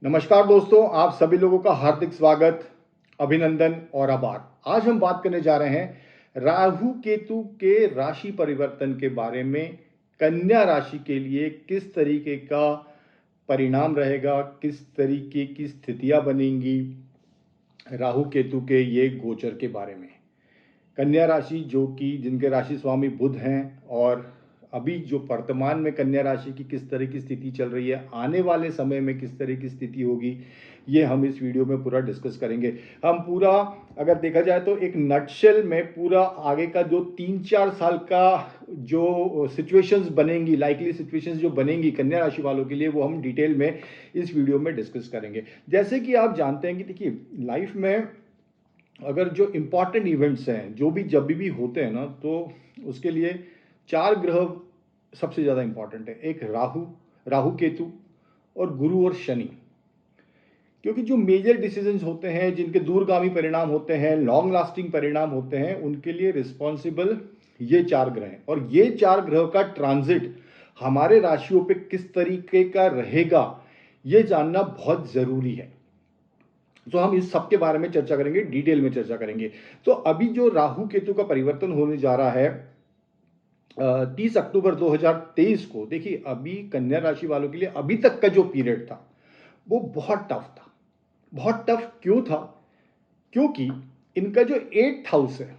नमस्कार दोस्तों, आप सभी लोगों का हार्दिक स्वागत, अभिनंदन और आभार। आज हम बात करने जा रहे हैं राहु केतु के राशि परिवर्तन के बारे में। कन्या राशि के लिए किस तरीके का परिणाम रहेगा, किस तरीके की स्थितियां बनेंगी राहु केतु के ये गोचर के बारे में। कन्या राशि जो कि जिनके राशि स्वामी बुध हैं, और अभी जो वर्तमान में कन्या राशि की किस तरह की स्थिति चल रही है, आने वाले समय में किस तरह की स्थिति होगी, ये हम इस वीडियो में पूरा डिस्कस करेंगे। हम पूरा अगर देखा जाए तो एक नटशेल में पूरा आगे का जो 3-4 साल का जो सिचुएशंस बनेंगी, लाइकली सिचुएशंस जो बनेंगी कन्या राशि वालों के लिए, वो हम डिटेल में इस वीडियो में डिस्कस करेंगे। जैसे कि आप जानते हैं कि देखिए, लाइफ में अगर जो इम्पॉर्टेंट इवेंट्स हैं, जो भी जब भी होते हैं ना, तो उसके लिए 4 ग्रह सबसे ज़्यादा इम्पॉर्टेंट है। एक राहु केतु और गुरु और शनि। क्योंकि जो मेजर डिसीजंस होते हैं, जिनके दूरगामी परिणाम होते हैं, लॉन्ग लास्टिंग परिणाम होते हैं, उनके लिए रिस्पॉन्सिबल ये 4 ग्रह हैं। और ये 4 ग्रह का ट्रांजिट हमारे राशियों पे किस तरीके का रहेगा, ये जानना बहुत ज़रूरी है। तो हम इस सब के बारे में चर्चा करेंगे, डिटेल में चर्चा करेंगे। तो अभी जो राहु केतु का परिवर्तन होने जा रहा है 30 अक्टूबर 2023 को, देखिए अभी कन्या राशि वालों के लिए अभी तक का जो पीरियड था वो बहुत टफ था। बहुत टफ क्यों था? क्योंकि इनका जो 8th हाउस है,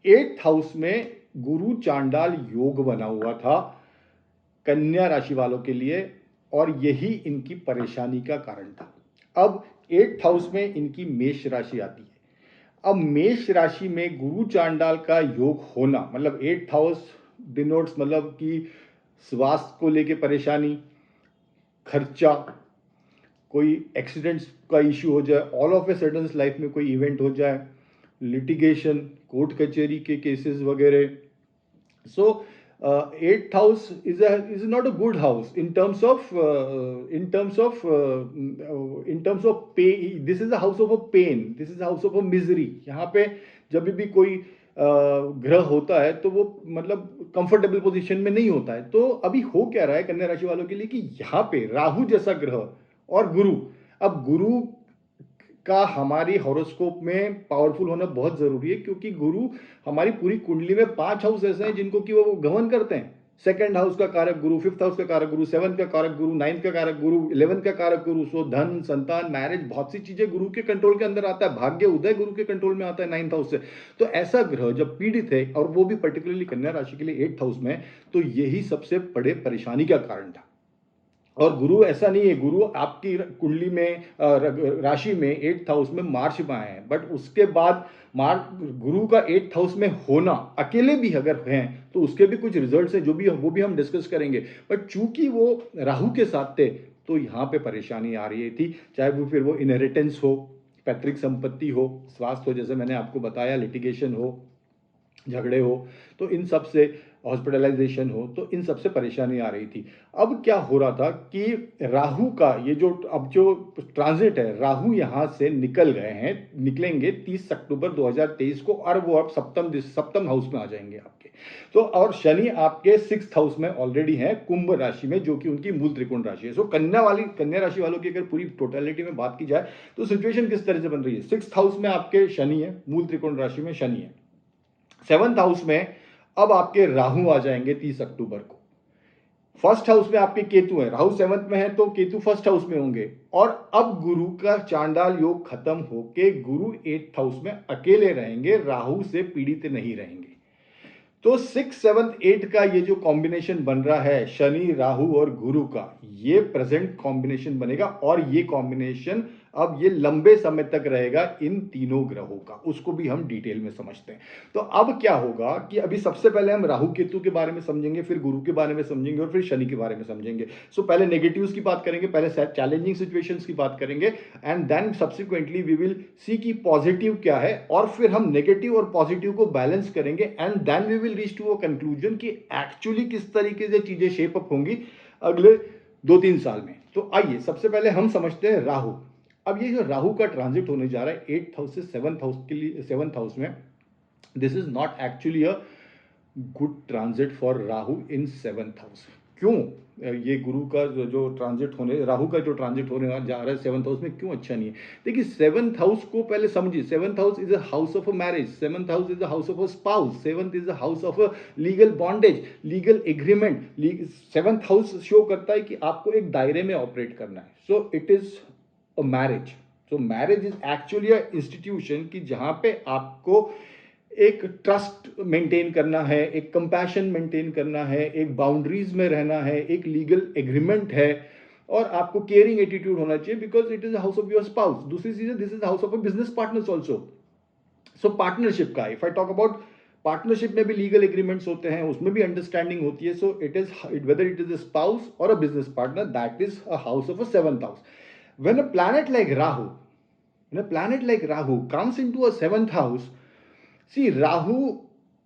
8th हाउस में गुरु चांडाल योग बना हुआ था कन्या राशि वालों के लिए, और यही इनकी परेशानी का कारण था। अब 8th हाउस में इनकी मेष राशि आती है। अब मेष राशि में गुरु चांडाल का योग होना मतलब 8th हाउस डिनोट्स मतलब कि स्वास्थ्य को लेके परेशानी, खर्चा, कोई एक्सीडेंट्स का इश्यू हो जाए, all of a sudden life में कोई इवेंट हो जाए, लिटिगेशन, कोर्ट कचहरी के केसेस वगैरह। सो 8th house is not a good house in terms of pain. This is a house of a pain, this is a house of a misery. यहाँ पे जब भी कोई ग्रह होता है तो वो मतलब कंफर्टेबल पोजीशन में नहीं होता है। तो अभी हो क्या रहा है कन्या राशि वालों के लिए कि यहाँ पे राहु जैसा ग्रह और गुरु, अब गुरु का हमारी हॉरोस्कोप में पावरफुल होना बहुत जरूरी है, क्योंकि गुरु हमारी पूरी कुंडली में 5 हाउस ऐसे हैं जिनको कि वो गमन करते हैं। 2nd हाउस का कारक गुरु, 5th हाउस का कारक गुरु, 7th का कारक गुरु, 9th का कारक गुरु, 11th का कारक गुरु। सो धन, संतान, मैरिज, बहुत सी चीजें गुरु के कंट्रोल के अंदर आता है। भाग्य उदय गुरु के कंट्रोल में आता है 9th हाउस से। तो ऐसा ग्रह जब पीड़ित है, और वो भी पर्टिकुलरली कन्या राशि के लिए 8th हाउस में, तो यही सबसे बड़े परेशानी का कारण था। और गुरु ऐसा नहीं है, गुरु आपकी कुंडली में राशि में 8th हाउस में मार्च में आए हैं, बट उसके बाद गुरु का 8th हाउस में होना, अकेले भी अगर हैं तो उसके भी कुछ रिजल्ट्स हैं, जो भी वो भी हम डिस्कस करेंगे। बट चूंकि वो राहु के साथ थे तो यहाँ पे परेशानी आ रही थी, चाहे वो फिर वो इनहेरिटेंस हो, पैतृक संपत्ति हो, स्वास्थ्य हो, जैसे मैंने आपको बताया, लिटिगेशन हो, झगड़े हो, तो इन सब से, हॉस्पिटलाइजेशन हो, तो इन सब से परेशानी आ रही थी। अब क्या हो रहा था कि राहु का ये जो अब जो ट्रांजिट है, राहु यहाँ से निकल गए हैं, निकलेंगे 30 अक्टूबर 2023 को, और वो अब सप्तम हाउस में आ जाएंगे आपके। तो और शनि आपके 6th हाउस में ऑलरेडी है, कुंभ राशि में, जो कि उनकी मूल त्रिकोण राशि है। सो कन्या राशि वालों की अगर पूरी टोटलिटी में बात की जाए तो सिचुएशन किस तरह से बन रही है। 6th हाउस में आपके शनि है, मूल त्रिकोण राशि में शनि है। 7th हाउस में अब आपके राहु आ जाएंगे 30 अक्टूबर को। 1st हाउस में आपके केतु है, राहु 7th में है तो केतु 1st हाउस में होंगे। और अब गुरु का चांडाल योग खत्म होके गुरु 8th हाउस में अकेले रहेंगे, राहु से पीड़ित नहीं रहेंगे। तो 6, 7, 8 का ये जो कॉम्बिनेशन बन रहा है शनि, राहु और गुरु का, ये प्रेजेंट कॉम्बिनेशन बनेगा, और ये कॉम्बिनेशन अब ये लंबे समय तक रहेगा इन तीनों ग्रहों का। उसको भी हम डिटेल में समझते हैं। तो अब क्या होगा कि अभी सबसे पहले हम राहु केतु के बारे में समझेंगे, फिर गुरु के बारे में समझेंगे, और फिर शनि के बारे में समझेंगे। सो पहले नेगेटिव्स की बात करेंगे, पहले चैलेंजिंग सिचुएशंस की बात करेंगे, and then subsequently we will see कि पॉजिटिव क्या है, और फिर हम नेगेटिव और पॉजिटिव को बैलेंस करेंगे, and then we will reach to a conclusion कि एक्चुअली किस तरीके से चीजें शेप अप होंगी अगले 2-3 साल में। तो आइए सबसे पहले हम समझते हैं राहु। अब ये जो राहु का ट्रांजिट होने जा रहा है 8th हाउस से 7th हाउस के लिए, 7th हाउस में, this is not actually a good transit for Rahu in 7th house. क्यों? ये गुरु का जो ट्रांजिट होने, राहु का जो ट्रांजिट होने जा रहा है 7th हाउस में, क्यों अच्छा नहीं है? देखिए 7th हाउस को पहले समझिए। 7th house is a house of a marriage, 7th house is a house of a spouse, 7th is a house of a legal bondage, legal agreement. 7th house show करता है कि आपको एक दायरे में ऑपरेट करना है। So it is a marriage. So marriage is actually a institution कि जहां पे आपको एक ट्रस्ट मेंटेन करना है, एक कंपैशन मेंटेन करना है, एक बाउंड्रीज में रहना है, एक लीगल एग्रीमेंट है, और आपको केयरिंग एटीट्यूड होना चाहिए, because it is house of your spouse. दूसरी चीज है, this is house of a business partners also. So partnership का, if I talk about partnership में भी लीगल एग्रीमेंट्स होते हैं, उसमें भी अंडरस्टैंडिंग होती है। So it is whether it is a spouse और a business partner, that is a house of a 7th house. When a planet like Rahu, when a planet like Rahu comes into a 7th house, see, Rahu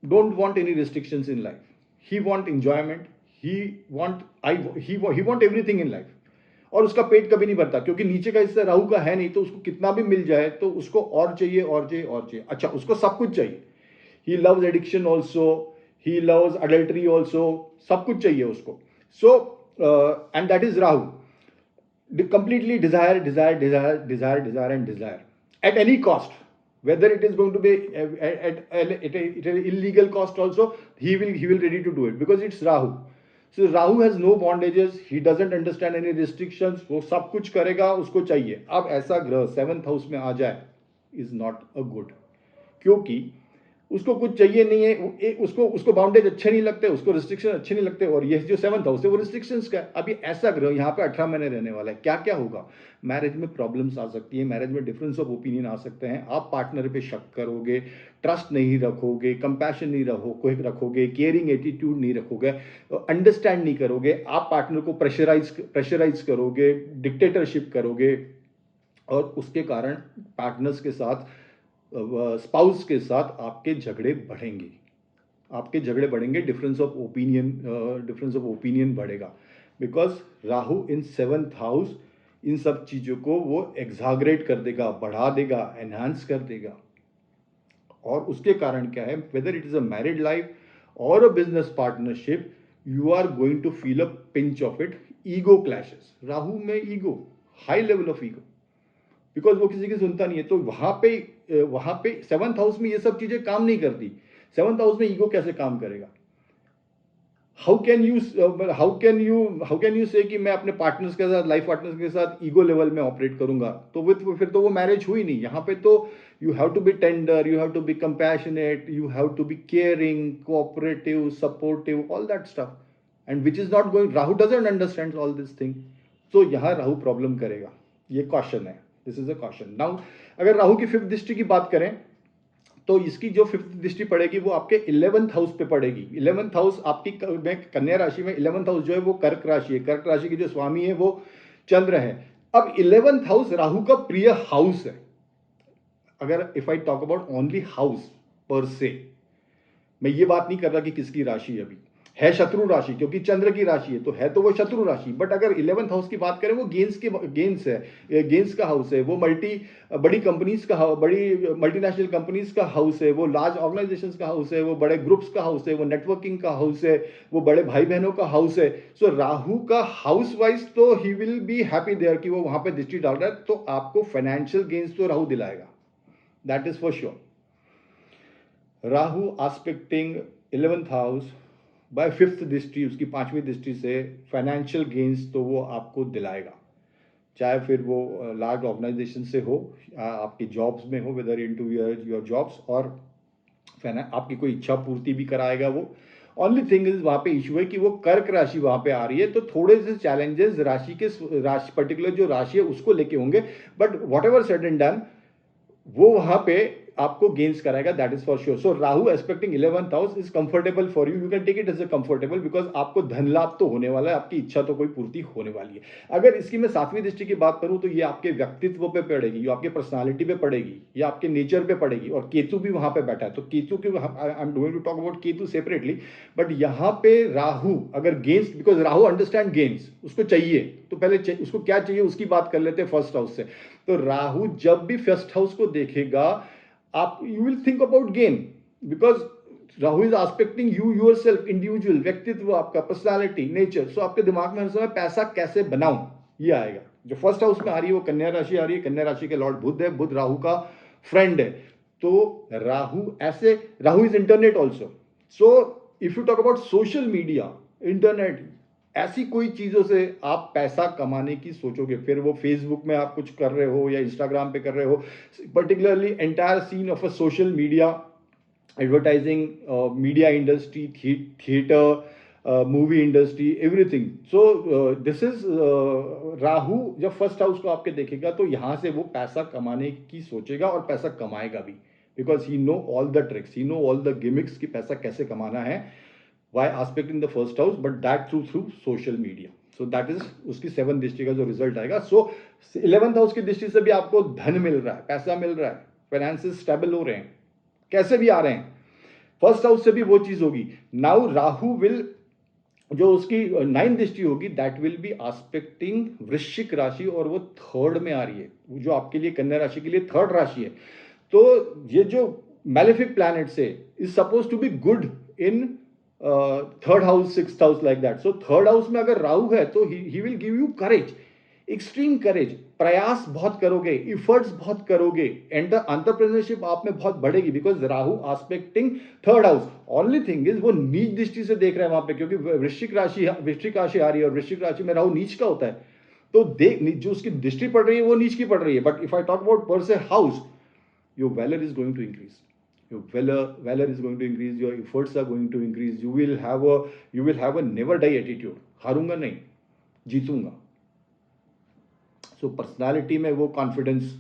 don't want any restrictions in life. He want enjoyment. He want everything in life. और उसका पेट कभी नहीं भरता, क्योंकि नीचे का हिस्सा राहु का है नहीं, तो उसको कितना भी मिल जाए तो उसको और चाहिए और चाहिए और चाहिए। अच्छा, उसको सब कुछ चाहिए। He loves addiction also, he loves adultery also, सब कुछ चाहिए उसको। So and that is Rahu. Completely desire and desire at any cost, whether it is going to be at an illegal cost also, he will ready to do it, because it's Rahu. So Rahu has no bondages, he doesn't understand any restrictions, वो सब कुछ करेगा, उसको चाहिए। अब ऐसा ग्रह 7th house में आ जाए is not a good, क्योंकि उसको कुछ चाहिए नहीं है, उसको बाउंडेज अच्छे नहीं लगते, उसको रिस्ट्रिक्शन अच्छे नहीं लगते, और ये जो 7th हाउस है वो रिस्ट्रिक्शंस का है। अभी ऐसा ग्रह यहाँ पे 18 महीने रहने वाला है, क्या क्या होगा? मैरिज में प्रॉब्लम्स आ सकती है, मैरिज में डिफरेंस ऑफ ओपिनियन आ सकते हैं, आप पार्टनर पे शक करोगे, ट्रस्ट नहीं रखोगे, कंपैशन नहीं रखोगे, केयरिंग एटीट्यूड नहीं रखोगे, अंडरस्टैंड नहीं करोगे, आप पार्टनर को प्रेशराइज करोगे, डिक्टेटरशिप करोगे, और उसके कारण पार्टनर्स के साथ, स्पाउस के साथ आपके झगड़े बढ़ेंगे, डिफरेंस ऑफ ओपिनियन बढ़ेगा, because Rahu in 7th house in सब चीज़ों को वो एग्जाग्रेट कर देगा, बढ़ा देगा, एनहांस कर देगा। और उसके कारण क्या है, whether it is a married life और a business partnership, you are going to feel a pinch of it, ego clashes. Rahu में ego, high level of ego, because वो किसी की सुनता नहीं है। तो वहां पे 7th हाउस में ये सब चीजें काम नहीं करती। 7th हाउस में ईगो कैसे काम करेगा? हाउ कैन यू से कि मैं अपने पार्टनर्स के साथ, लाइफ पार्टनर्स के साथ ईगो लेवल में ऑपरेट करूंगा? तो फिर तो वो मैरिज हुई नहीं। यहाँ पे तो you have to be tender, you have to be compassionate, you have to be caring, cooperative, supportive, all that stuff, and which is not going, Rahu doesn't understand all this thing. तो यहाँ Rahu problem करेगा, ये question है, this is a question. Now अगर राहु की 5th दृष्टि की बात करें, तो इसकी जो 5th दृष्टि पड़ेगी वो आपके 11th हाउस पे पड़ेगी। 11th हाउस आपकी कन्या राशि में, 11th हाउस जो है वो कर्क राशि है, कर्क राशि की जो स्वामी है वो चंद्र है। अब 11th हाउस राहु का प्रिय हाउस है। अगर if I talk about only house पर से, मैं ये बात नहीं कर रहा कि किसकी राशि अभी है शत्रु राशि, क्योंकि चंद्र की राशि है तो वो शत्रु राशि। बट अगर 11th हाउस की बात करें, वो गेंस है, गेंस का हाउस है, वो बड़ी कंपनीज का, बड़ी मल्टीनेशनल कंपनीज का हाउस है, वो लार्ज ऑर्गेनाइजेशंस का हाउस है, वो बड़े ग्रुप्स का हाउस है, वो नेटवर्किंग का हाउस है, वो बड़े भाई बहनों का हाउस है। सो राहु का हाउस वाइज तो he will be happy there कि वो वहां पे दृष्टि डाल रहा है, तो आपको फाइनेंशियल गेन्स तो राहु दिलाएगा, that is for sure. Rahu aspecting 11th house by 5th दृष्टि, उसकी 5वीं दृष्टि से फाइनेंशियल गेन्स तो वो आपको दिलाएगा, चाहे फिर वो लार्ज ऑर्गेनाइजेशन से हो, आपकी जॉब्स में हो, वेदर इनटू योर जॉब्स, और आपकी कोई इच्छा पूर्ति भी कराएगा वो। ओनली थिंग इज वहां पे इशू है कि वो कर्क राशि वहां पे आ रही है, तो थोड़े से चैलेंजेस राशि पर्टिकुलर जो राशि है उसको लेके होंगे, but whatever said and done, वो वहां पे आपको गेन्स कराएगा, that is for sure. So Rahu expecting 11th house is comfortable for you can take it as a comfortable, because आपको धन लाभ तो होने वाला है, आपकी इच्छा तो कोई पूर्ति होने वाली है। अगर इसकी मैं 7वीं दृष्टि की बात करूं, तो ये आपके व्यक्तित्व पे पड़ेगी, ये आपके पर्सनालिटी पे पड़ेगी, ये आपके नेचर पे पड़ेगी, और केतु भी वहां पे बैठा है। तो केतु की I am going to talk about Ketu separately, but यहाँ पे राहु अगर gains, because Rahu understand gains, उसको चाहिए, तो पहले उसको क्या चाहिए उसकी बात कर लेते हैं 1st हाउस से। तो राहु जब भी 1st हाउस को देखेगा, आप you will think about gain, because Rahu is aspecting you your self, individual, व्यक्तित्व आपका, पर्सनालिटी, नेचर। सो आपके दिमाग में हर समय पैसा कैसे बनाऊं ये आएगा। जो फर्स्ट हाउस में आ रही है वो कन्या राशि आ रही है, कन्या राशि के लॉर्ड बुध है, बुध राहु का फ्रेंड है। तो Rahu is internet also. So if you talk about social media, internet, ऐसी कोई चीजों से आप पैसा कमाने की सोचोगे, फिर वो फेसबुक में आप कुछ कर रहे हो या इंस्टाग्राम पे कर रहे हो, particularly entire scene of a social media, advertising, media industry, theatre, movie industry, everything. So this is Rahu जब फर्स्ट हाउस को आपके देखेगा तो यहां से वो पैसा कमाने की सोचेगा और पैसा कमाएगा भी, because he know all the tricks, he know all the gimmicks कि पैसा कैसे कमाना है। Why aspect in the first house, but that through social media. So that is उसकी 7th दृष्टि का जो रिजल्ट आएगा। सो 11th हाउस की दृष्टि से भी आपको धन मिल रहा है, पैसा मिल रहा है, फाइनेंसेस स्टेबल हो रहे हैं, कैसे भी आ रहे हैं। फर्स्ट हाउस से भी वो चीज होगी। नाउ राहु विल, जो उसकी 9th दृष्टि होगी, दैट विल बी आस्पेक्टिंग वृश्चिक राशि, और वो 3rd में आ रही है, जो आपके लिए कन्या राशि के लिए 3rd राशि है। तो ये जो मैलेफिक प्लैनेट्स है is suppose to be good in 3rd house, 6th house, like that. So 3rd house में अगर राहु है तो he will give you courage, extreme courage, प्रयास बहुत करोगे, इफर्ट्स बहुत करोगे, एंड द एंटरप्रेन्योरशिप आप में बहुत बढ़ेगी, because Rahu aspecting 3rd house. Only thing is वो नीच दृष्टि से देख रहे हैं वहां पे, क्योंकि वृश्चिक राशि आ रही है, और वृश्चिक राशि में राहु नीच का होता है। तो जो उसकी दृष्टि पड़ रही है वो नीच की पड़ रही है। But if I talk about पर से house, your valour is going to increase, your valor is going to increase, your efforts are going to increase, you will have a never die attitude, हारूंगा नहीं, जीतूंगा। सो personality में वो confidence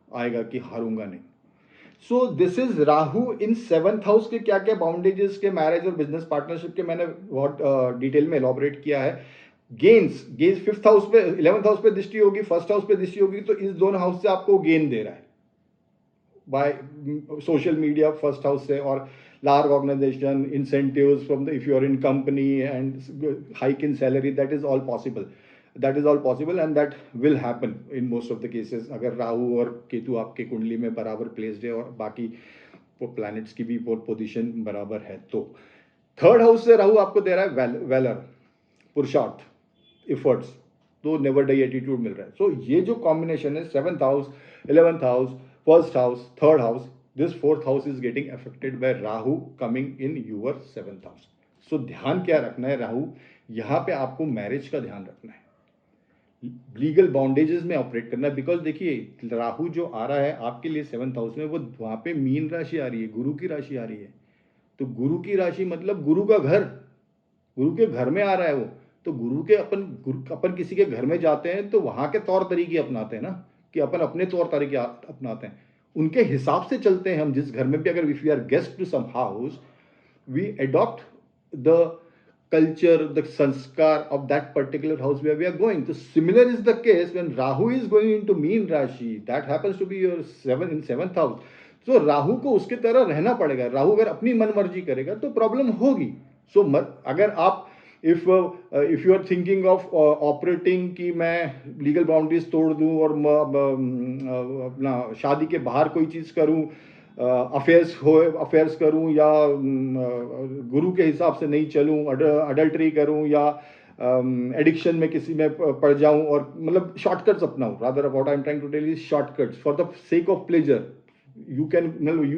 आएगा कि हारूंगा नहीं। सो this is Rahu in 7th house के क्या क्या बाउंडेजेस के मैरिज और बिजनेस पार्टनरशिप के मैंने बहुत डिटेल में एलॉबरेट किया है। गेन्स 5th हाउस पे, 11th हाउस पे दृष्टि होगी, 1st हाउस पे दृष्टि होगी, तो इस दोनों हाउस से आपको गेन दे रहा है by social media, 1st house से, और large organization, incentives from the, if you are in company, and hike in salary, that is all possible, and that will happen in most of the cases, अगर राहु और केतु आपके कुंडली में बराबर placed है और बाकी प्लैनेट्स की भी पोजीशन बराबर है। तो 3rd हाउस से राहु आपको दे रहा है वैलर, पुरुषार्थ, इफर्ट्स, तो नेवर डाई एटीट्यूड मिल रहा है। सो ये जो कॉम्बिनेशन है, 7th house, 11th house, 1st house, 3rd house, this 4th house is getting affected by Rahu coming in your 7th house. So ध्यान क्या रखना है, राहु यहाँ पे आपको मैरिज का ध्यान रखना है, लीगल बाउंडेजेस में ऑपरेट करना है। बिकॉज देखिए राहु जो आ रहा है आपके लिए 7th हाउस में, वो वहाँ पे मीन राशि आ रही है, गुरु की राशि आ रही है। तो गुरु की राशि मतलब गुरु का घर, गुरु के घर में आ रहा है वो। तो गुरु के अपन किसी के घर में जाते हैं तो वहाँ के तौर तरीके अपनाते हैं ना, कि अपन अपने तौर तरीके अपनाते हैं, उनके हिसाब से चलते हैं हम। जिस घर में भी अगर if you are guest to some house, we adopt the culture, the sanskar of that particular house where we are going. तो similar is the case when Rahu is going into Meen rashi, that happens to be your 7th house. So Rahu को उसके तरह रहना पड़ेगा। राहु अगर अपनी मन मर्जी करेगा तो प्रॉब्लम होगी। सो अगर आप if you are thinking of operating कि मैं लीगल बाउंड्रीज तोड़ दूं और अपना शादी के बाहर कोई चीज़ करूं, अफेयर्स करूं, या गुरु के हिसाब से नहीं चलूं, अडल्ट्री करूं, या एडिक्शन में किसी में पड़ जाऊं, और मतलब शॉर्टकट्स अपनाऊं, rather what I am trying to tell is shortcuts for the sake of pleasure. You can,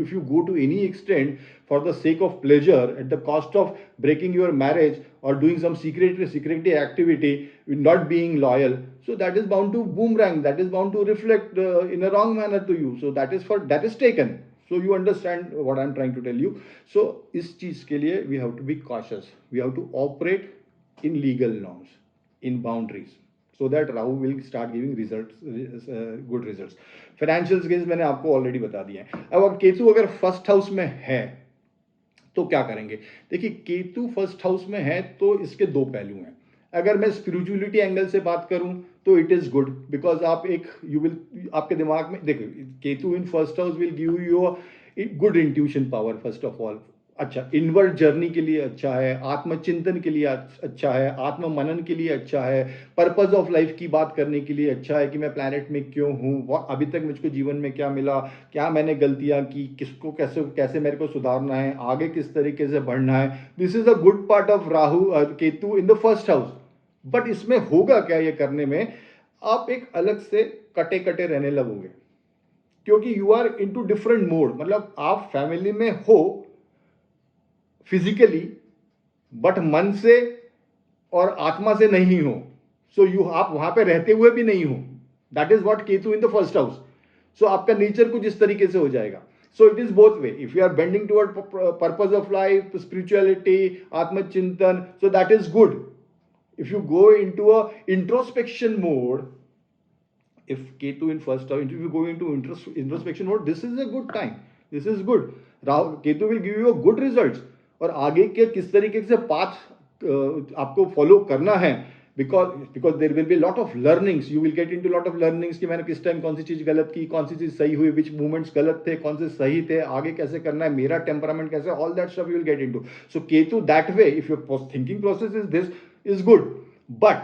if you go to any extent for the sake of pleasure at the cost of breaking your marriage or doing some secret activity, not being loyal, so that is bound to boomerang, that is bound to reflect in a wrong manner to you. So that is taken. So you understand what I am trying to tell you. So इस चीज के लिए we have to be cautious, we have to operate in legal norms, in boundaries, so that Rahu will start giving results, good results. Financial gains मैंने आपको already बता दिया है। अब केतु अगर 1st हाउस में है तो क्या करेंगे? देखिए केतु 1st हाउस में है तो इसके दो पहलू हैं। अगर मैं स्पिरिचुअलिटी एंगल से बात करूं तो इट इज गुड, बिकॉज आप आपके दिमाग में देखो केतु इन 1st house will give you good intuition power first of all, अच्छा, इनवर्ड जर्नी के लिए अच्छा है, आत्मचिंतन के लिए अच्छा है, आत्म मनन के लिए अच्छा है, पर्पस ऑफ लाइफ की बात करने के लिए अच्छा है कि मैं प्लैनेट में क्यों हूँ, अभी तक मुझको जीवन में क्या मिला, क्या मैंने गलतियाँ की, किसको कैसे कैसे मेरे को सुधारना है, आगे किस तरीके से बढ़ना है। This is a good part of Rahu Ketu in the first house. But इसमें होगा क्या ये करने में, आप एक अलग से कटे कटे रहने लगोगे, क्योंकि you are in two different mode. मतलब आप फैमिली में हो फिजिकली, बट मन से और आत्मा से नहीं हो। सो यू आप वहां पे रहते हुए भी नहीं हो। That is what Ketu in the first house. So आपका नेचर कुछ इस तरीके से हो जाएगा। So it is both way, if you are bending toward purpose of life, spirituality, आत्मचिंतन, so that is good. If you go into a introspection mode, if Ketu in first house, if you go into introspection mode, this is a good time. This is good. Ketu will give you a good results. और आगे के किस तरीके से path आपको follow करना है, because there will be lot of learnings, you will get into lot of learnings कि मैंने किस टाइम कौन सी चीज गलत की, कौन सी चीज सही हुई, which movements गलत थे, कौन से सही थे, आगे कैसे करना है, मेरा टेम्परामेंट कैसे, all that stuff you will get into. So Ketu that way, if your thinking process is this, is good, but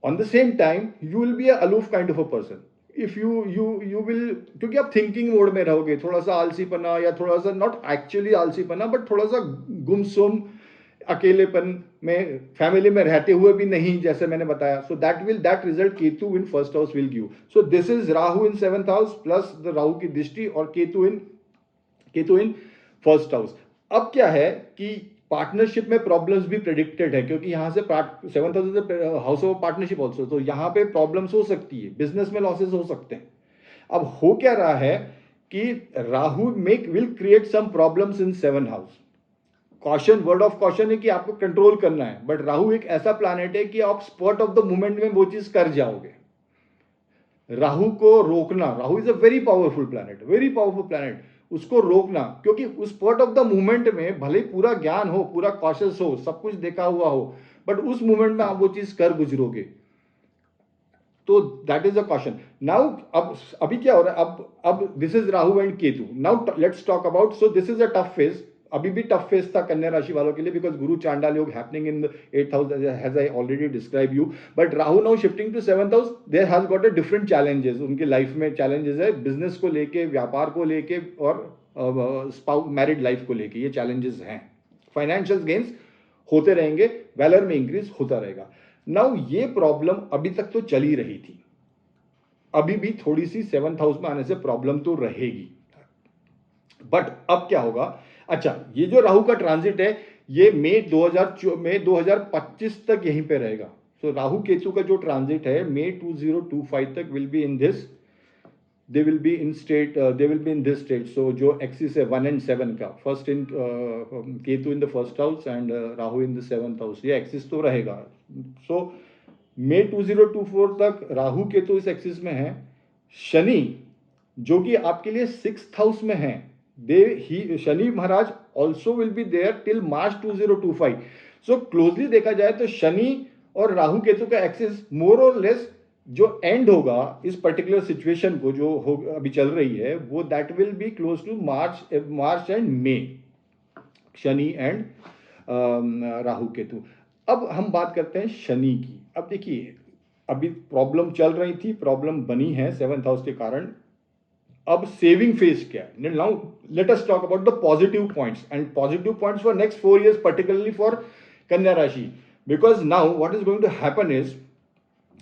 on the same time you will be a aloof kind of a person. if you will, क्योंकि आप thinking mode में रहोगे, थोड़ा सा आलसीपना, या थोड़ा सा not actually आलसीपना but थोड़ा सा गुमसुम अकेलेपन में, फैमिली में रहते हुए भी नहीं, जैसे मैंने बताया। So that result Ketu in first house will give. So this is Rahu in seventh house plus the Rahu की दृष्टि और केतु इन फर्स्ट हाउस। अब क्या है कि पार्टनरशिप में प्रॉब्लम्स भी प्रेडिक्टेड है, क्योंकि यहां से seventh house of partnership also, तो यहां पे प्रॉब्लम्स हो सकती है, बिजनेस में लॉसेस हो सकते हैं। अब हो क्या रहा है कि Rahu will create some problems in seven house. Caution, word of caution है कि आपको कंट्रोल करना है, बट राहु एक ऐसा प्लैनेट है कि आप स्पॉट ऑफ द मोमेंट में वो चीज कर जाओगे। राहु को रोकना, Rahu is a very powerful planet, उसको रोकना, क्योंकि उस स्पॉट ऑफ द मूवमेंट में भले पूरा ज्ञान हो, पूरा कॉशियस हो, सब कुछ देखा हुआ हो, बट उस मूवमेंट में आप वो चीज कर गुजरोगे। तो that is a question. Now अभी क्या हो रहा है, अब this is Rahu and Ketu. Now let's talk about, so this is a tough phase, अभी भी टफ फेज था कन्या राशि वालों के लिए, because Guru Chandal yoga happening in the 8th house has I already describe you. But Rahu now shifting to 7th house, there has got a different challenges, उनके life में चैलेंजेस है, बिजनेस को लेके, व्यापार को लेके, और मैरिड लाइफ को लेके ये चैलेंजेस हैं। फाइनेंशियल गेन्स होते रहेंगे, वैलर में इंक्रीज होता रहेगा। नाउ ये प्रॉब्लम अभी तक तो चली रही थी, अभी भी थोड़ी सी 7th हाउस में आने से प्रॉब्लम तो रहेगी, बट अब क्या होगा। अच्छा, ये जो राहु का ट्रांजिट है ये मई 2025 तक यहीं पे रहेगा। सो राहु केतु का जो ट्रांजिट है मई 2025 तक will be in this, they will be in this state. So जो एक्सिस है 1 and 7 का, first in Ketu in the first house and Rahu in the 7th house, ये एक्सिस तो रहेगा। सो मई 2024 तक राहु केतु इस एक्सिस में है। शनि जो कि आपके लिए 6th हाउस में है, Shani Maharaj also will be there till March 2025। So closely देखा जाए तो शनि और राहु केतु का एक्सिस मोर और लेस जो एंड होगा इस पर्टिकुलर सिचुएशन को, जो अभी चल रही है, वो that will be close to March and May, Shani and Rahu Ketu. अब हम बात करते हैं शनि की। अब देखिए, अभी प्रॉब्लम चल रही थी, प्रॉब्लम बनी है 7th हाउस के कारण। अब सेविंग फेज क्या है। Now let us talk about the positive points, and positive points for next 4 years, particularly for Kanya rashi. Because now what is going to happen is,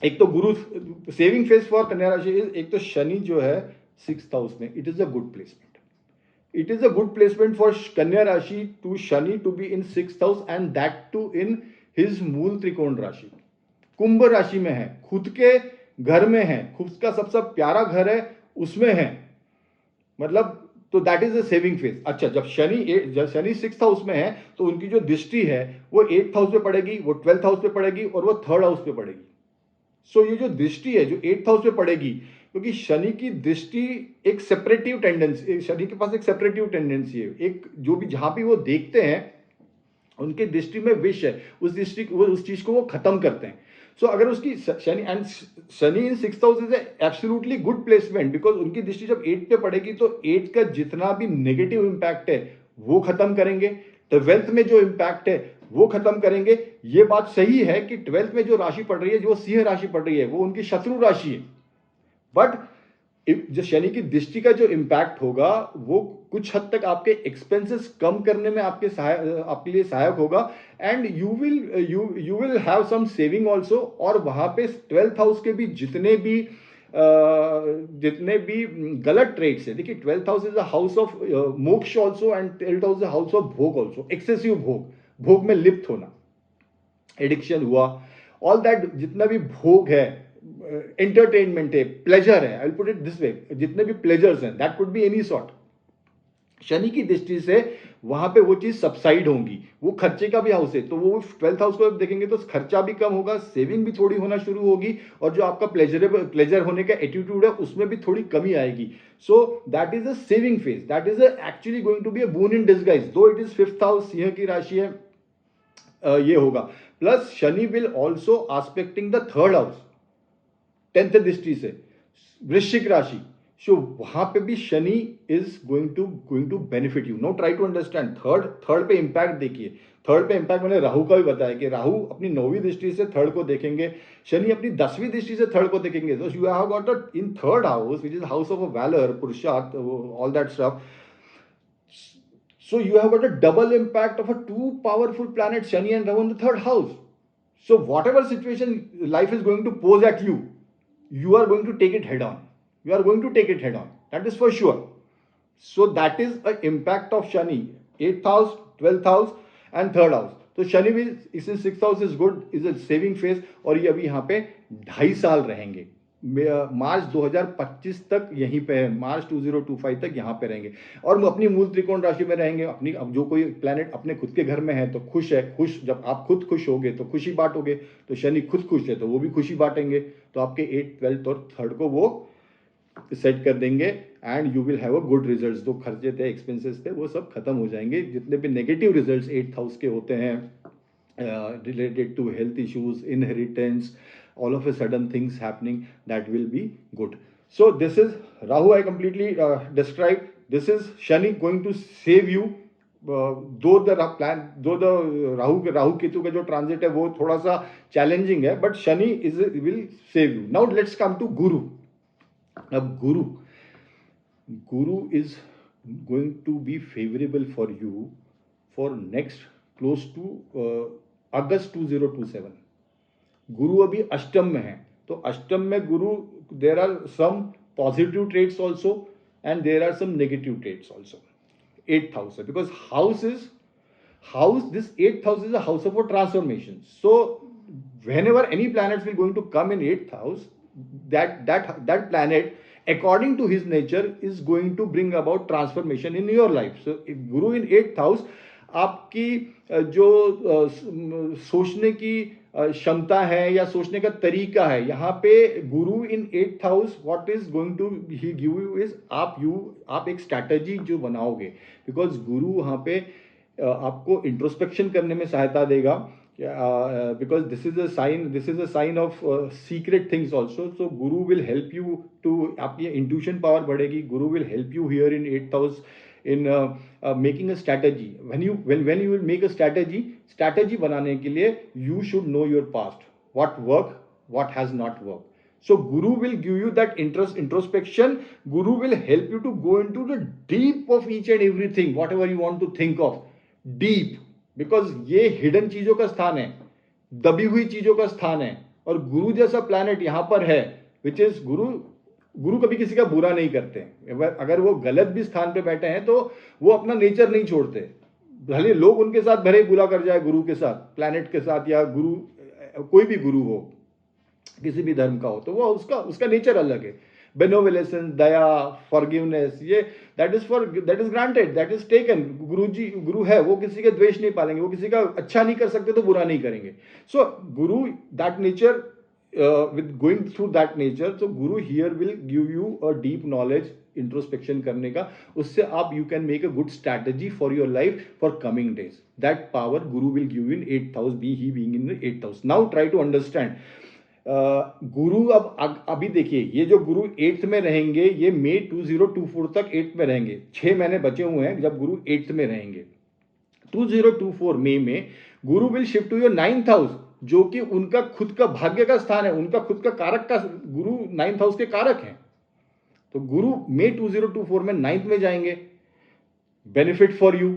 एक तो गुरु, सेविंग फेज फॉर कन्या राशि is, एक तो शनि जो है 6th हाउस में, it is a good placement, it is a good placement for Kanya rashi to Shani to be in 6th house, and that too in his mool त्रिकोण राशि, कुंभ राशि में है, खुद के घर में है, खुद का सबसे प्यारा घर है उसमें है, मतलब तो that is a saving phase. अच्छा, जब शनि 6th हाउस में है तो उनकी जो दृष्टि है वो 8th हाउस पे पड़ेगी, वो 12th हाउस पे पड़ेगी, और वो 3rd हाउस पे पड़ेगी। सो ये जो दृष्टि है जो 8th हाउस पे पड़ेगी, क्योंकि शनि की दृष्टि एक सेपरेटिव टेंडेंसी, शनि के पास एक सेपरेटिव टेंडेंसी है, एक जो भी जहां भी वो देखते हैं उनके दृष्टि में विष है, उस चीज को वो खत्म करते हैं। सो अगर उसकी शनि इन 6th house is absolutely good placement, because उनकी दृष्टि जब 8 पे पड़ेगी तो 8 का जितना भी नेगेटिव इंपैक्ट है वो खत्म करेंगे। 12th में जो इम्पैक्ट है वो खत्म करेंगे। ये बात सही है कि 12th में जो राशि पड़ रही है, जो सिंह राशि पड़ रही है, वो उनकी शत्रु राशि है। बट जो शनि की दृष्टि का जो इम्पैक्ट होगा वो कुछ हद तक आपके एक्सपेंसेस कम करने में आपके लिए सहायक होगा। And you will have some saving also. और वहां पे 12th हाउस के भी जितने भी गलत ट्रेड्स है, देखिए 12th house is a house of moksha also, and 12th house is house of bhog also. Excessive bhog में लिप्त होना, एडिक्शन हुआ, ऑल दैट, जितना भी भोग है, एंटरटेनमेंट है, प्लेजर है, I will put it this way, जितने भी प्लेजर्स हैं, that could be any sort, Shani की दृष्टि से वहां पे वो चीज सबसाइड होंगी। वो खर्चे का भी हाउस है, तो वो 12th हाउस को देखेंगे तो खर्चा भी कम होगा, सेविंग भी थोड़ी होना शुरू होगी, और जो आपका प्लेजर होने का एटीट्यूड है उसमें भी थोड़ी कमी आएगी। So that is a saving phase, that is actually going to be a boon in disguise. Though it is 5th house, सिंह की राशि है, ये होगा। Plus Shani will also aspecting the 3rd house 10th दृष्टि से, वृश्चिक राशि। सो वहां पे भी Shani is going to benefit you. No, try to understand. Third पे इंपैक्ट देखिए। थर्ड पे इंपैक्ट मैंने राहु का भी बताया कि राहु अपनी 9वीं दृष्टि से 3rd को देखेंगे, शनि अपनी 10वीं दृष्टि से 3rd को देखेंगे। So you have got a in 3rd house which is house of a valour, purusharth, all that stuff. So you have got a double impact of a two powerful planets, Shani and Rahu, in the 3rd house. So whatever situation life is going to pose at you, you are going to take it head on. You are going to take it head on. That is for sure. So that is an impact of Shani, 8th house, 12th house and 3rd house. तो शनि भी इससे 6th house is good, is a saving phase, और ये अभी यहाँ पे 2.5 साल रहेंगे। मार्च 2025 तक यहीं पे है, मार्च 2025 तक यहाँ पे रहेंगे, और अपनी मूल त्रिकोण राशि में रहेंगे। अपनी, अब जो कोई प्लैनेट अपने खुद के घर में है तो खुश है, खुश, जब आप खुद खुश होगे तो खुशी बांटोगे, तो शनि खुद खुश है तो वो भी खुशी बांटेंगे, तो आपके 8th, 12th और 3rd को वो सेट कर देंगे, and you will have a good results. जो खर्चे थे, एक्सपेंसेस थे, वो सब खत्म हो जाएंगे। जितने भी नेगेटिव रिजल्ट्स 8th हाउस के होते हैं, related to health issues, inheritance, all of a sudden things happening, that will be good. So this is Rahu, I completely described. This is Shani going to save you. Though the Rahu Ketu का जो transit है वो थोड़ा सा challenging है, but Shani will save you. Now let's come to Guru. अब Guru is going to be favorable for you for next close to अगस्त 2027। गुरु अभी अष्टम में है, तो अष्टम में Guru, there are some positive traits also and there are some negative traits also. 8th house है, because this 8th house is a house of a transformation. So whenever any planets will going to come in 8th house, that planet according to his nature is going to bring about transformation in your life. So if Guru in 8th house, आपकी जो सोचने की क्षमता है या सोचने का तरीका है, यहाँ पे Guru in 8th house what is going to he give you is, आप एक स्ट्रैटेजी जो बनाओगे, बिकॉज गुरु वहाँ पे आपको इंट्रोस्पेक्शन करने में सहायता देगा, because this is a sign of secret things also. So Guru will help you to, आपकी intuition power बढ़ेगी. Guru will help you here in 8th house in making a strategy. When you will make a strategy बनाने के लिए you should know your past, what worked, what has not worked. So Guru will give you that introspection. Guru will help you to go into the deep of each and everything, whatever you want to think of, deep. Because ये hidden चीजों का स्थान है, दबी हुई चीजों का स्थान है, और गुरु जैसा प्लैनेट यहां पर है, विच इज गुरु कभी किसी का बुरा नहीं करते। अगर वो गलत भी स्थान पे बैठे हैं तो वो अपना नेचर नहीं छोड़ते, भले लोग उनके साथ भले बुरा कर जाए, गुरु के साथ, प्लैनेट के साथ, या गुरु, कोई भी गुरु हो, किसी भी धर्म का हो, तो वो उसका नेचर अलग है। बेनोवेलेशन, दया, फॉरगिवनेस, ये that is granted, that is taken. गुरु है, वो किसी का द्वेष नहीं पालेंगे, वो किसी का अच्छा नहीं कर सकते तो बुरा नहीं करेंगे। So Guru, that nature, with going through that nature, so Guru here will give you a deep knowledge, introspection करने का, उससे आप you can make a good strategy for your life for coming days. That power Guru will give in 8th house, he being in the 8th house. Now try to understand Guru अब अभी देखिए, ये जो गुरु 8th में रहेंगे, ये मई 2024 तक 8th में रहेंगे, 6 महीने बचे हुए हैं जब गुरु 8th में रहेंगे। 2024 मई में Guru will shift to your 9th house, जो कि उनका खुद का भाग्य का स्थान है, उनका खुद का कारक का, गुरु 9th हाउस के कारक हैं। तो गुरु मई 2024 में 9th में जाएंगे। बेनिफिट फॉर यू,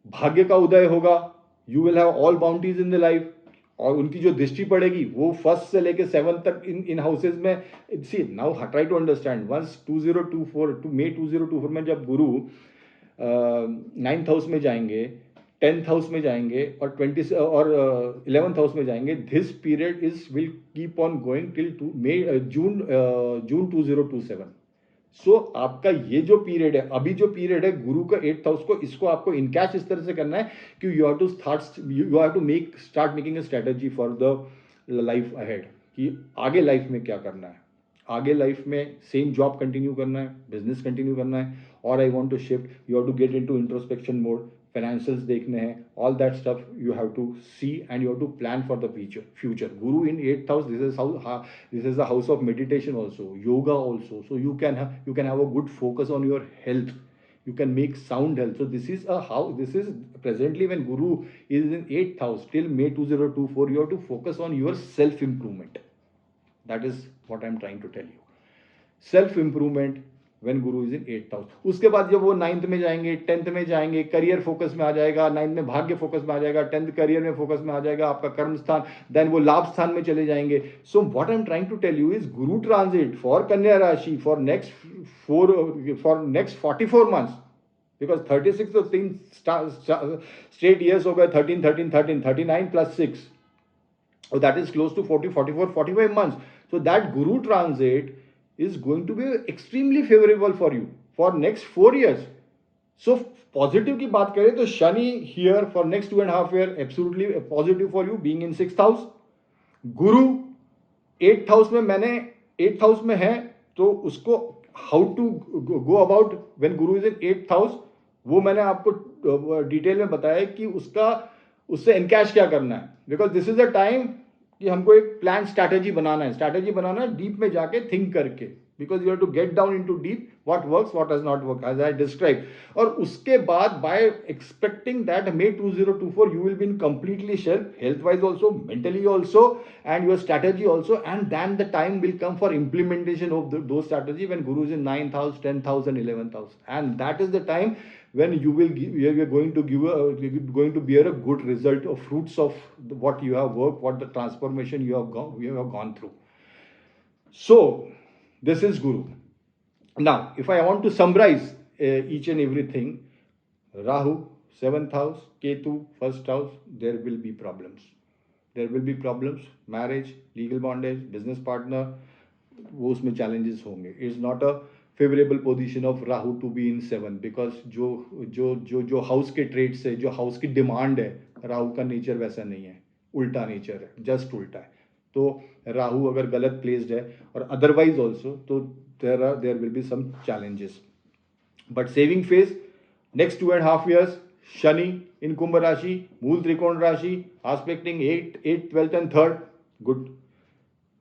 भाग्य का उदय होगा, you will have all bounties in the life, और उनकी जो दृष्टि पड़ेगी वो 1st से लेके 7th तक इन हाउसेज में। See now try to understand, once 2024 to May 2024 में जब गुरु 9th हाउस में जाएंगे, 10th हाउस में जाएंगे और 11th हाउस में जाएंगे, this period is will keep on going till June 2027। सो आपका ये जो पीरियड है, अभी जो पीरियड है गुरु का 8th हाउस को, इसको आपको इनकैश इस तरह से करना है कि you have to start making a strategy for the life ahead, कि आगे लाइफ में क्या करना है। आगे लाइफ में सेम जॉब कंटिन्यू करना है, बिजनेस कंटिन्यू करना है, और I want to shift, you have to get into introspection mode, financials देखने हैं, all that stuff you have to see and you have to plan for the future. Guru in 8th house, this is the house of meditation also, yoga also, so you can have a good focus on your health, you can make sound health. So this is presently when Guru is in 8th house till May 2024, you have to focus on your self improvement. That is what I am trying to tell you, self improvement when Guru is in 8th house. उसके बाद जब वो 9th में जाएंगे, 10th में जाएंगे, career focus में आ जाएगा, 9th में भाग्य फोकस में आ जाएगा, 10th करियर में फोकस में आ जाएगा, आपका कर्म स्थान, देन वो लाभ स्थान में चले जाएंगे। So what I am trying to tell you is Guru transit for Kanya rashi for next 44 months, because 36 तो 3 स्ट्रेट ईयर्स हो गए, 13 13 13 39 plus 6, so that is close to 40 44 45 months. So that Guru transit is going to be extremely favorable for you for next 4 years. So positive की बात करें तो Shani here for next 2.5 year absolutely positive for you being in 6th house. Guru 8th house में, मैंने 8th house में है तो उसको how to go about when Guru is in 8th house, वो मैंने आपको डिटेल में बताया कि उससे इनकैश क्या करना है, because this is a time कि हमको एक प्लान स्ट्रैटेजी बनाना है डीप में जाके थिंक करके, because you have to get down into deep what works what does not work as I describe. और उसके बाद by expecting that May 2024 you will be in completely shelf, health wise also, mentally also, and your strategy also, and then the time will come for implementation of दो strategy when Guru is in 9th house, 10th house and 11th house, and that is the time when you are going to bear a good result of fruits of what you have worked, what the transformation you have gone through. So this is Guru. Now if I want to summarize each and everything, Rahu 7th house, Ketu 1st house, there will be problems, marriage, legal bondage, business partner, वो उसमें challenges होंगे. It's not a favourable position of Rahu to be in 7, because जो house के trade से, जो house की demand है, राहु का नेचर वैसा नहीं है, उल्टा नेचर है, जस्ट उल्टा है। तो राहु अगर गलत प्लेस्ड है और अदरवाइज ऑल्सो, तो there will be some challenges, but saving phase next 2.5 years, Shani in Kumbh rashi, Mool त्रिकोण rashi, aspecting 8th 12th and 3rd, good.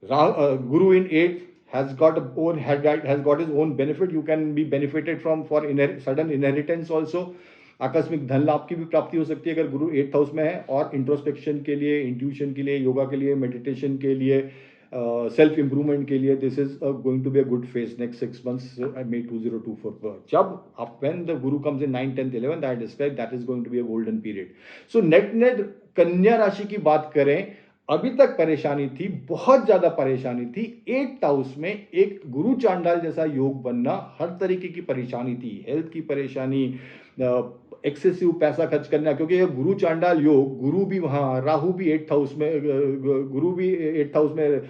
Guru in 8th has got his own benefit. You can be benefited from for sudden inheritance also. आकस्मिक धन लाभ की भी प्राप्ति हो सकती है अगर गुरु 8th हाउस में है, और इंट्रोस्पेक्शन के लिए, इंट्यूशन के लिए, योगा के लिए, मेडिटेशन के लिए, सेल्फ इंप्रूवमेंट के लिए, this is going to be a good phase next 6 months, May 2024 जब आप when the Guru comes in 9th 10th 11th, I described that is going to be a golden period. So net कन्या राशि की बात करें, अभी तक परेशानी थी, बहुत ज्यादा परेशानी थी। 8th हाउस में एक गुरु चांडाल जैसा योग बनना, हर तरीके की परेशानी थी, हेल्थ की परेशानी, एक्सेसिव पैसा खर्च करना, क्योंकि ये गुरु चांडाल योग, गुरु भी वहाँ, राहु भी 8th हाउस में, गुरु भी 8th हाउस में,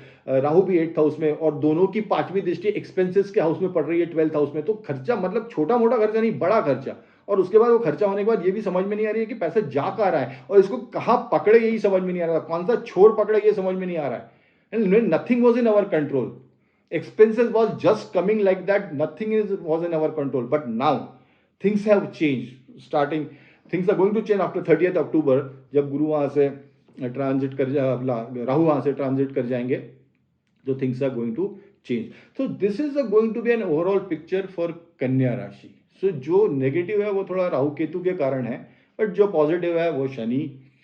राहु भी 8th हाउस में, और दोनों की 5वीं दृष्टि एक्सपेंसेस के हाउस में पड़ रही है 12th हाउस में। तो खर्चा मतलब छोटा मोटा खर्चा नहीं, बड़ा खर्चा, और उसके बाद वो खर्चा होने के बाद ये भी समझ में नहीं आ रही है कि पैसा जा कहाँ रहा है, और इसको कहाँ पकड़े यही समझ में नहीं आ रहा, कौन सा छोर पकड़े ये समझ में नहीं आ रहा है। Nothing was in our control, expenses was just coming like that, nothing was in our control, but now things have changed. Things are going to change after 30th October, जब गुरु वहां से ट्रांजिट कर राहु वहां से ट्रांजिट कर जाएंगे, So things are going to change. So this is going to be an overall picture for कन्या राशि. So जो नेगेटिव है वो थोड़ा राहु केतु के कारण है, बट जो पॉजिटिव है वो शनि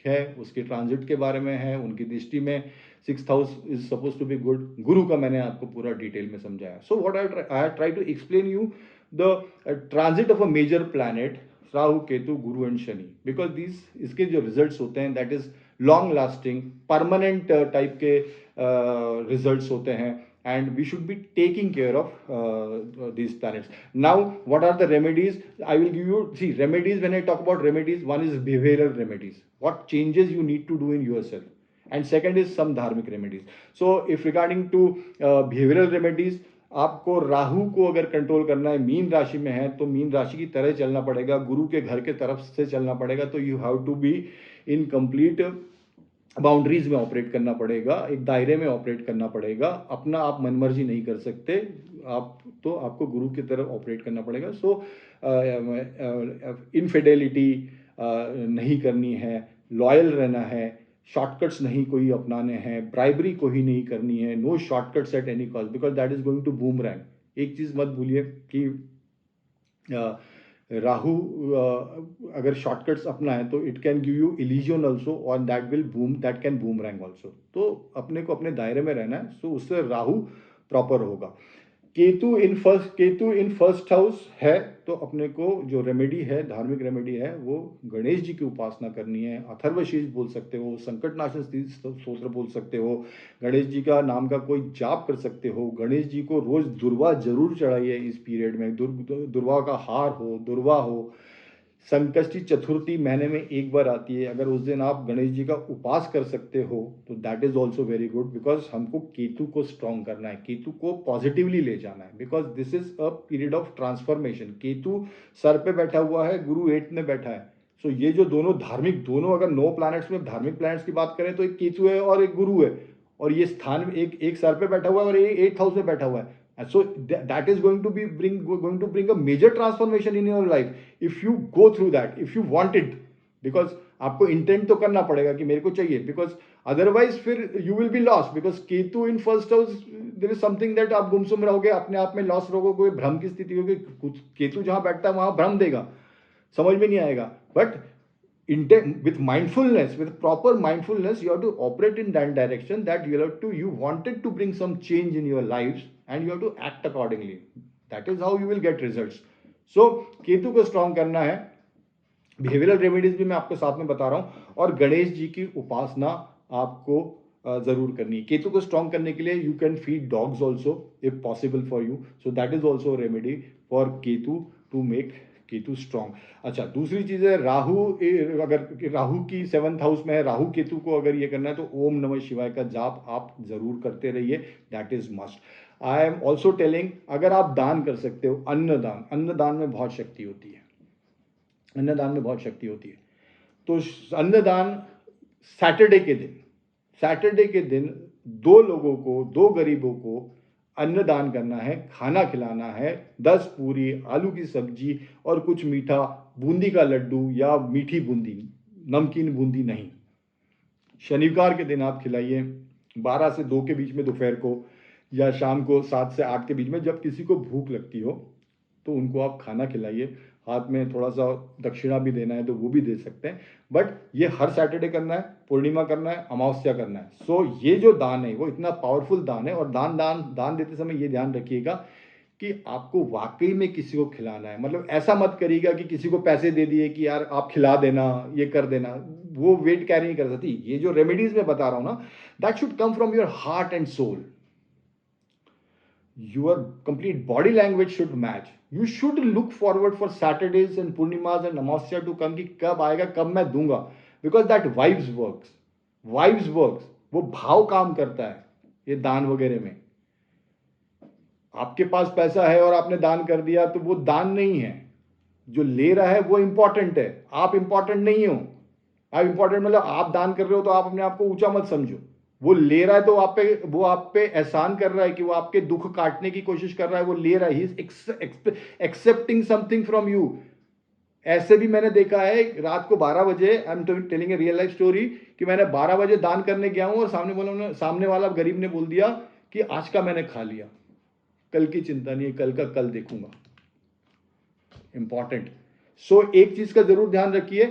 है, उसके ट्रांजिट के बारे में है, उनकी दृष्टि में 6th house is suppose to be good. Guru का मैंने आपको पूरा डिटेल में समझाया. So what I try to explain you the transit of a major planet Rahu Ketu Guru and Shani, because these इसके जो रिजल्ट्स होते हैं that is long lasting permanent type के रिजल्ट्स होते हैं, and we should be taking care of these planets. Now what are the remedies? I will give you, see, remedies. When I talk about remedies, one is behavioral remedies, what changes you need to do in yourself, and second is some dharmic remedies. So if regarding to behavioral remedies, आपको राहु को अगर control करना है, mean राशि में है तो mean राशि की तरह चलना पड़ेगा, गुरु के घर के तरफ से चलना पड़ेगा. तो you have to be in complete boundaries में ऑपरेट करना पड़ेगा, एक दायरे में ऑपरेट करना पड़ेगा. अपना आप मनमर्जी नहीं कर सकते, आप तो आपको गुरु की तरफ ऑपरेट करना पड़ेगा. सो इनफिडेलिटी नहीं करनी है, लॉयल रहना है, शॉर्टकट्स नहीं कोई अपनाने हैं, ब्राइबरी कोई नहीं करनी है, no shortcuts at any cost, because that is going to boomerang. एक चीज़ मत भूलिए कि राहु अगर शॉर्टकट्स अपना है तो it can give you illusion also, और दैट कैन बूमरैंग ऑल्सो. तो अपने को अपने दायरे में रहना है, सो उससे राहु प्रॉपर होगा. केतु इन फर्स्ट हाउस है, तो अपने को जो रेमेडी है, धार्मिक रेमेडी है, वो गणेश जी की उपासना करनी है. अथर्वशीष बोल सकते हो, संकटनाशन स्तोत्र बोल सकते हो, गणेश जी का नाम का कोई जाप कर सकते हो. गणेश जी को रोज दुर्वा जरूर चढ़ाइए इस पीरियड में. दुर्वा का हार हो, दुर्वा हो. संकष्टी चतुर्थी महीने में एक बार आती है, अगर उस दिन आप गणेश जी का उपास कर सकते हो तो that is also very good, because हमको केतु को स्ट्रॉन्ग करना है, केतु को पॉजिटिवली ले जाना है, because this is a period of transformation. Ketu sir पे बैठा हुआ है, गुरु 8th में बैठा है. सो ये जो दोनों धार्मिक, दोनों अगर 9 प्लैनेट्स में धार्मिक प्लैनेट्स की बात करें तो एक केतु है और एक गुरु है, और ये स्थान एक सर पे बैठा हुआ है और ये 8th हाउस में बैठा हुआ है. And so that is going to bring a major transformation in your life if you go through that, if you want it, because आपको इंटेंट तो करना पड़ेगा कि मेरे को चाहिए, बिकॉज अदरवाइज फिर you will be lost, because Ketu in first house there is something that आप गुमसुम रहोगे, अपने आप में लॉस रहोगे, कोई भ्रम की स्थिति होगी. केतु जहां बैठता है वहां भ्रम देगा, समझ में नहीं आएगा. But with mindfulness, with proper mindfulness, you have to operate in that direction, that you wanted to bring some change in your lives and you have to act accordingly. That is how you will get results. So Ketu को strong करना है. Behavioural remedies भी मैं आपको साथ में बता रहा हूं, और गणेश जी की उपासना आपको जरूर करनी है. केतु को स्ट्रॉन्ग करने के लिए you can feed dogs also if possible for you. So that is also remedy for Ketu to make Ketu strong. अच्छा, दूसरी चीज है राहु. अगर राहु की 7th हाउस में है, राहु केतु को अगर ये करना है तो ओम नमः शिवाय का जाप आप जरूर करते रहिए, that is must. I am also telling, अगर आप दान कर सकते हो, अन्नदान में बहुत शक्ति होती है, अन्नदान में बहुत शक्ति होती है. तो अन्नदान सैटरडे के दिन 2 लोगों को, 2 गरीबों को अन्नदान करना है, खाना खिलाना है. 10 पूरी, आलू की सब्जी और कुछ मीठा, बूंदी का लड्डू या मीठी बूंदी, नमकीन बूंदी नहीं. शनिवार के दिन आप खिलाइए, 12 से 2 के बीच में दोपहर को, या शाम को 7 से 8 के बीच में, जब किसी को भूख लगती हो तो उनको आप खाना खिलाइए. हाथ में थोड़ा सा दक्षिणा भी देना है तो वो भी दे सकते हैं, बट ये हर सैटरडे करना है, पूर्णिमा करना है, अमावस्या करना है. सो ये जो दान है वो इतना पावरफुल दान है, और दान देते समय ये ध्यान रखिएगा कि आपको वाकई में किसी को खिलाना है. मतलब ऐसा मत करिएगा कि किसी को पैसे दे दिए कि यार आप खिला देना, ये कर देना, वो वेट कैरी नहीं कर सकती. ये जो रेमेडीज मैं बता रहा हूं ना, that should come from your heart and soul. Your complete body language should match. You should look forward for Saturdays and Purnimas and Amasya to come, कि कब आएगा, कब मैं दूंगा, because that vibes works. वो भाव काम करता है ये दान वगैरह में. आपके पास पैसा है और आपने दान कर दिया तो वो दान नहीं है, जो ले रहा है वो इंपॉर्टेंट है, आप इंपॉर्टेंट नहीं हो. आप इंपॉर्टेंट मतलब आप दान कर रहे हो तो आप अपने आप को ऊंचा मत समझो. वो ले रहा है तो वो आप पे एहसान कर रहा है कि वो आपके दुख काटने की कोशिश कर रहा है, वो ले रहा है, he is accepting something from you. ऐसे भी मैंने देखा है, रात को 12 बजे, I am telling a real life story, कि मैंने 12 बजे दान करने गया हूं और सामने वाला गरीब ने बोल दिया कि आज का मैंने खा लिया, कल की चिंता नहीं है, कल का कल देखूंगा। इंपॉर्टेंट। सो एक चीज का जरूर ध्यान रखिए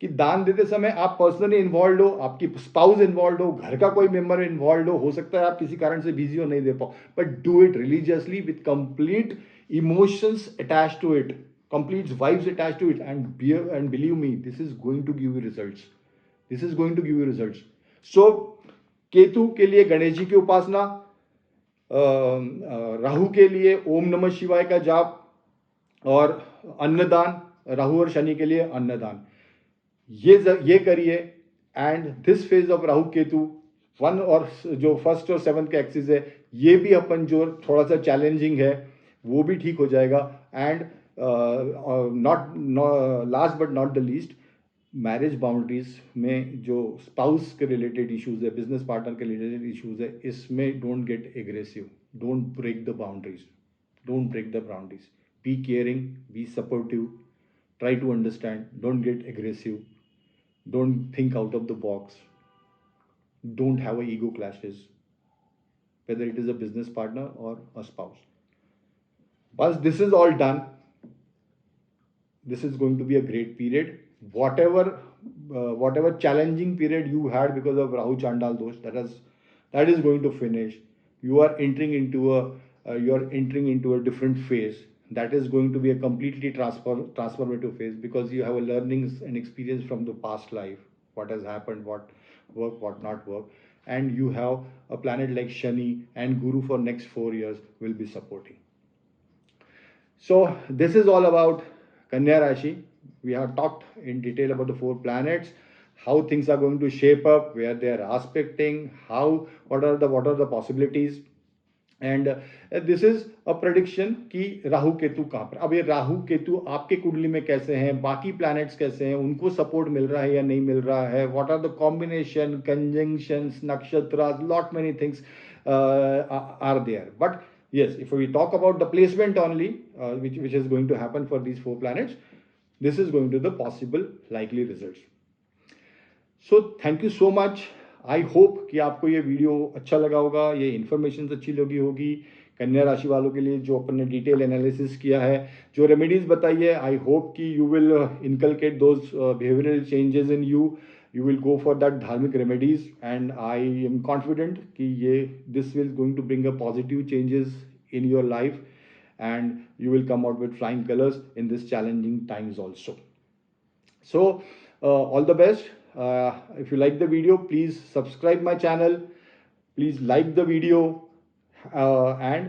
कि दान देते समय आप पर्सनली इन्वॉल्व हो, आपकी स्पाउस इन्वॉल्व हो, घर का कोई मेंबर इन्वॉल्व हो सकता है आप किसी कारण से बिजी हो, नहीं दे पाओ, but do it religiously with complete emotions attach to it, complete vibes attach to it, and believe me, this is going to give you results, this is going to give you results. So Ketu के लिए गणेश जी की उपासना, राहु के लिए ओम नमः शिवाय का जाप, और अन्नदान, राहु और शनि के लिए अन्नदान, ये करिए। And this phase of Rahu Ketu, one और जो फर्स्ट और सेवंथ के एक्सिस है, ये भी अपन जो थोड़ा सा चैलेंजिंग है वो भी ठीक हो जाएगा। And not last but not the least, marriage boundaries में जो स्पाउस के रिलेटेड इश्यूज है, बिजनेस पार्टनर के रिलेटेड इश्यूज है, इसमें don't get aggressive, don't break the boundaries, don't break the boundaries, be caring, be supportive, try to understand, don't get aggressive, don't think out of the box, don't have a ego clashes, whether it is a business partner or a spouse. Once this is all done, this is going to be a great period. Whatever challenging period you had because of Rahu Chandal dosh, that is going to finish. You are entering into a different phase. That is going to be a completely transformative phase, because you have a learnings and experience from the past life, what has happened, what work, what not work, and you have a planet like Shani and Guru for next 4 years will be supporting. So this is all about Kanya Rashi. We have talked in detail about the 4 planets, how things are going to shape up, where they are aspecting, what are the possibilities. And this is a prediction कि राहु केतु कहाँ पर, अब ये राहु केतु आपके कुंडली में कैसे हैं, बाकी प्लैनेट्स कैसे हैं, उनको सपोर्ट मिल रहा है या नहीं मिल रहा है, what are the combination, conjunctions, nakshatra, lot many things are there. But yes, if we talk about the placement only, which is going to happen for these 4 planets, this is going to the possible likely results. So thank you so much. I hope कि आपको ये video अच्छा लगा होगा, ये information अच्छी लगी होगी। कन्या राशि वालों के लिए जो अपन ने डिटेल एनालिसिस किया है, जो रेमेडीज बताई है, आई होप कि you will inculcate those behavioural changes in you will go for that dharmik remedies, and I am confident कि ये this will going to bring a positive changes in your life, and you will come out with flying colors in this challenging times also. So all the best. If you like the video, please subscribe my channel, please like the video, and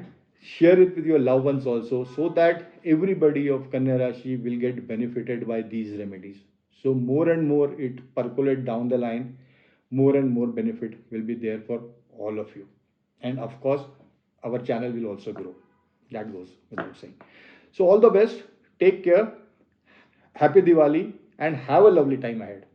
share it with your loved ones also, so that everybody of Kanya Rashi will get benefited by these remedies. So more and more it percolate down the line, more and more benefit will be there for all of you, and of course our channel will also grow. That goes without saying. So all the best, take care, happy Diwali, and have a lovely time ahead.